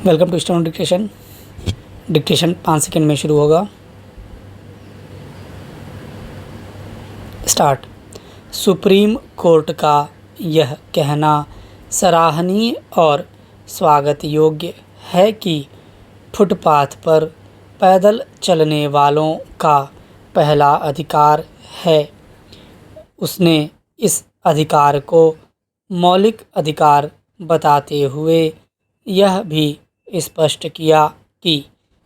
Welcome to stone dictation. Dictation 5 second में शुरू होगा। स्टार्ट। सुप्रीम कोर्ट का यह कहना सराहनीय और स्वागत योग्य है कि फुटपाथ पर पैदल चलने वालों का पहला अधिकार है। उसने इस अधिकार को मौलिक अधिकार बताते हुए यह भी स्पष्ट किया कि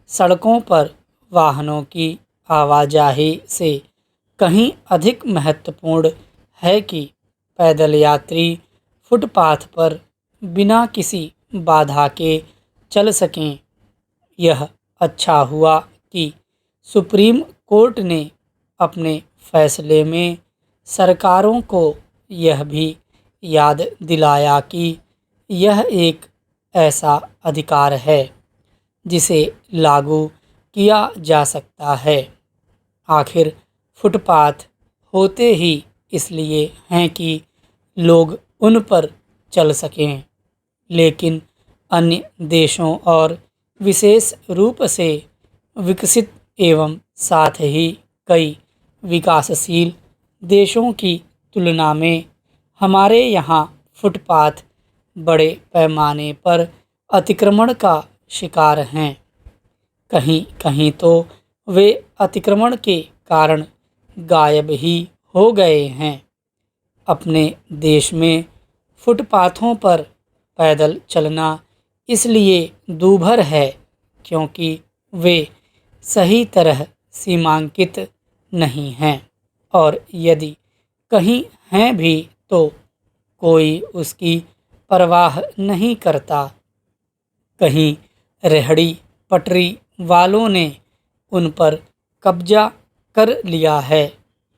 सड़कों पर वाहनों की आवाजाही से कहीं अधिक महत्वपूर्ण है कि पैदल यात्री फुटपाथ पर बिना किसी बाधा के चल सकें। यह अच्छा हुआ कि सुप्रीम कोर्ट ने अपने फैसले में सरकारों को यह भी याद दिलाया कि यह एक ऐसा अधिकार है जिसे लागू किया जा सकता है। आखिर फुटपाथ होते ही इसलिए हैं कि लोग उन पर चल सकें, लेकिन अन्य देशों और विशेष रूप से विकसित एवं साथ ही कई विकासशील देशों की तुलना में हमारे यहाँ फुटपाथ बड़े पैमाने पर अतिक्रमण का शिकार हैं। कहीं कहीं तो वे अतिक्रमण के कारण गायब ही हो गए हैं। अपने देश में फुटपाथों पर पैदल चलना इसलिए दूभर है क्योंकि वे सही तरह सीमांकित नहीं हैं, और यदि कहीं हैं भी तो कोई उसकी परवाह नहीं करता। कहीं रेहड़ी पटरी वालों ने उन पर कब्जा कर लिया है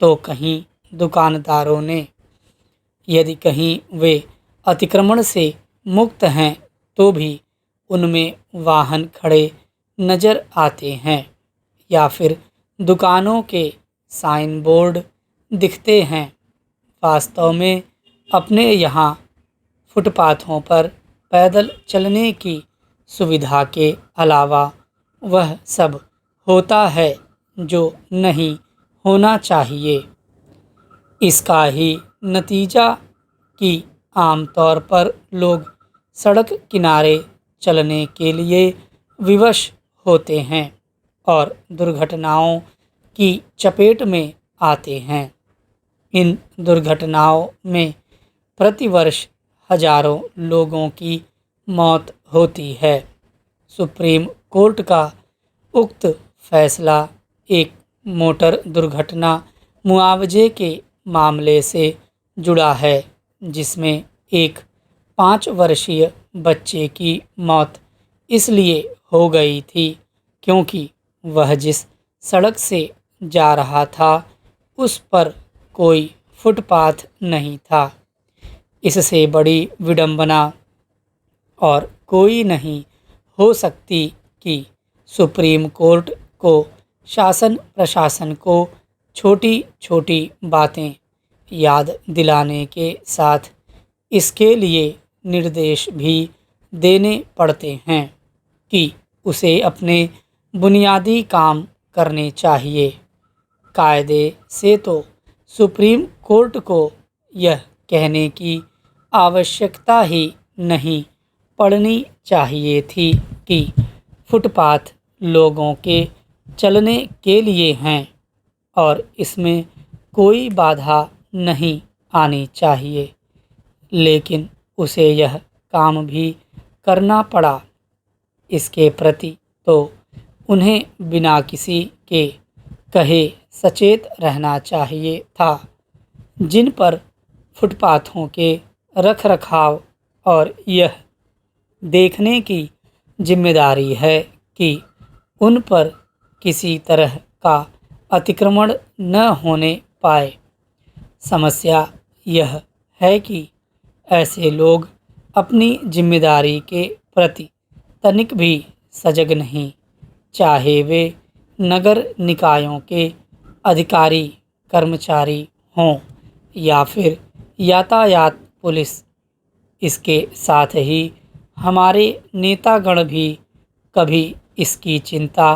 तो कहीं दुकानदारों ने। यदि कहीं वे अतिक्रमण से मुक्त हैं तो भी उनमें वाहन खड़े नज़र आते हैं या फिर दुकानों के साइन बोर्ड दिखते हैं। वास्तव में अपने यहाँ फुटपाथों पर पैदल चलने की सुविधा के अलावा वह सब होता है जो नहीं होना चाहिए। इसका ही नतीजा कि आमतौर पर लोग सड़क किनारे चलने के लिए विवश होते हैं और दुर्घटनाओं की चपेट में आते हैं। इन दुर्घटनाओं में प्रतिवर्ष हजारों लोगों की मौत होती है। सुप्रीम कोर्ट का उक्त फैसला एक मोटर दुर्घटना मुआवजे के मामले से जुड़ा है जिसमें एक 5 वर्षीय बच्चे की मौत इसलिए हो गई थी क्योंकि वह जिस सड़क से जा रहा था उस पर कोई फुटपाथ नहीं था। इससे बड़ी विडंबना और कोई नहीं हो सकती कि सुप्रीम कोर्ट को शासन प्रशासन को छोटी छोटी बातें याद दिलाने के साथ इसके लिए निर्देश भी देने पड़ते हैं कि उसे अपने बुनियादी काम करने चाहिए। कायदे से तो सुप्रीम कोर्ट को यह कहने की आवश्यकता ही नहीं पड़नी चाहिए थी कि फुटपाथ लोगों के चलने के लिए हैं और इसमें कोई बाधा नहीं आनी चाहिए, लेकिन उसे यह काम भी करना पड़ा। इसके प्रति तो उन्हें बिना किसी के कहे सचेत रहना चाहिए था। जिन पर फुटपाथों के रखरखाव और यह देखने की जिम्मेदारी है कि उन पर किसी तरह का अतिक्रमण न होने पाए। समस्या यह है कि ऐसे लोग अपनी जिम्मेदारी के प्रति तनिक भी सजग नहीं, चाहे वे नगर निकायों के अधिकारी कर्मचारी हों या फिर यातायात पुलिस। इसके साथ ही हमारे नेतागण भी कभी इसकी चिंता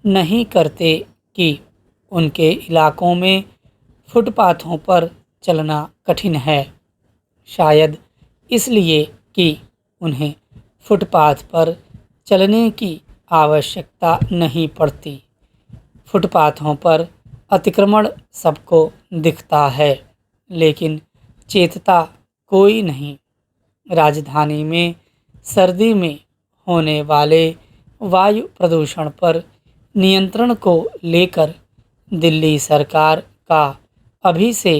नहीं करते कि उनके इलाकों में फुटपाथों पर चलना कठिन है। शायद इसलिए कि उन्हें फुटपाथ पर चलने की आवश्यकता नहीं पड़ती। फुटपाथों पर अतिक्रमण सबको दिखता है, लेकिन चेतता कोई नहीं। राजधानी में सर्दी में होने वाले वायु प्रदूषण पर नियंत्रण को लेकर दिल्ली सरकार का अभी से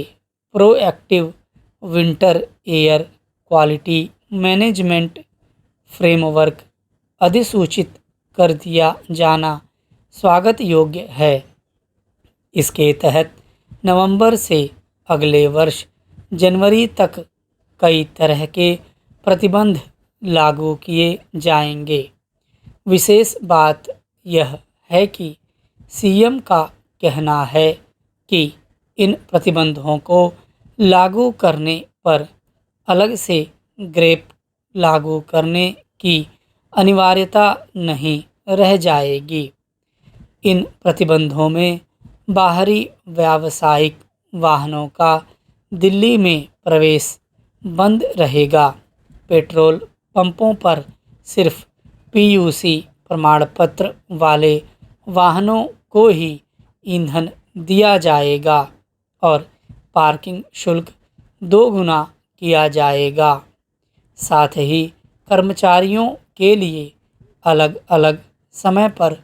proactive winter air quality management framework अधिसूचित कर दिया जाना स्वागत योग्य है। इसके तहत नवंबर से अगले वर्ष जनवरी तक कई तरह के प्रतिबंध लागू किए जाएंगे। विशेष बात यह है कि सीएम का कहना है कि इन प्रतिबंधों को लागू करने पर अलग से ग्रेप लागू करने की अनिवार्यता नहीं रह जाएगी। इन प्रतिबंधों में बाहरी व्यावसायिक वाहनों का दिल्ली में प्रवेश बंद रहेगा। पेट्रोल पंपों पर सिर्फ पीयूसी प्रमाण पत्र वाले वाहनों को ही ईंधन दिया जाएगा और पार्किंग शुल्क 2 गुना किया जाएगा। साथ ही कर्मचारियों के लिए अलग अलग समय पर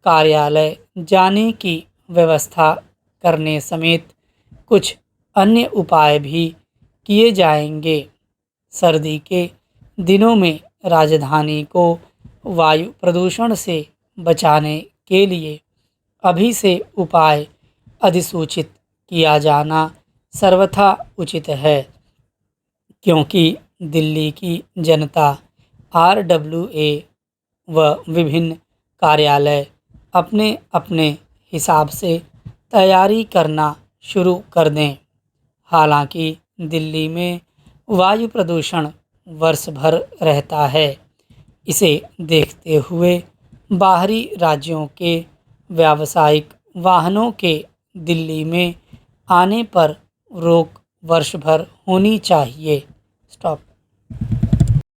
कार्यालय जाने की व्यवस्था करने समेत कुछ अन्य उपाय भी किए जाएंगे। सर्दी के दिनों में राजधानी को वायु प्रदूषण से बचाने के लिए अभी से उपाय अधिसूचित किया जाना सर्वथा उचित है, क्योंकि दिल्ली की जनता आरडब्ल्यूए व विभिन्न कार्यालय अपने अपने हिसाब से तैयारी करना शुरू कर दें। हालांकि दिल्ली में वायु प्रदूषण वर्ष भर रहता है। इसे देखते हुए बाहरी राज्यों के व्यावसायिक वाहनों के दिल्ली में आने पर रोक वर्ष भर होनी चाहिए।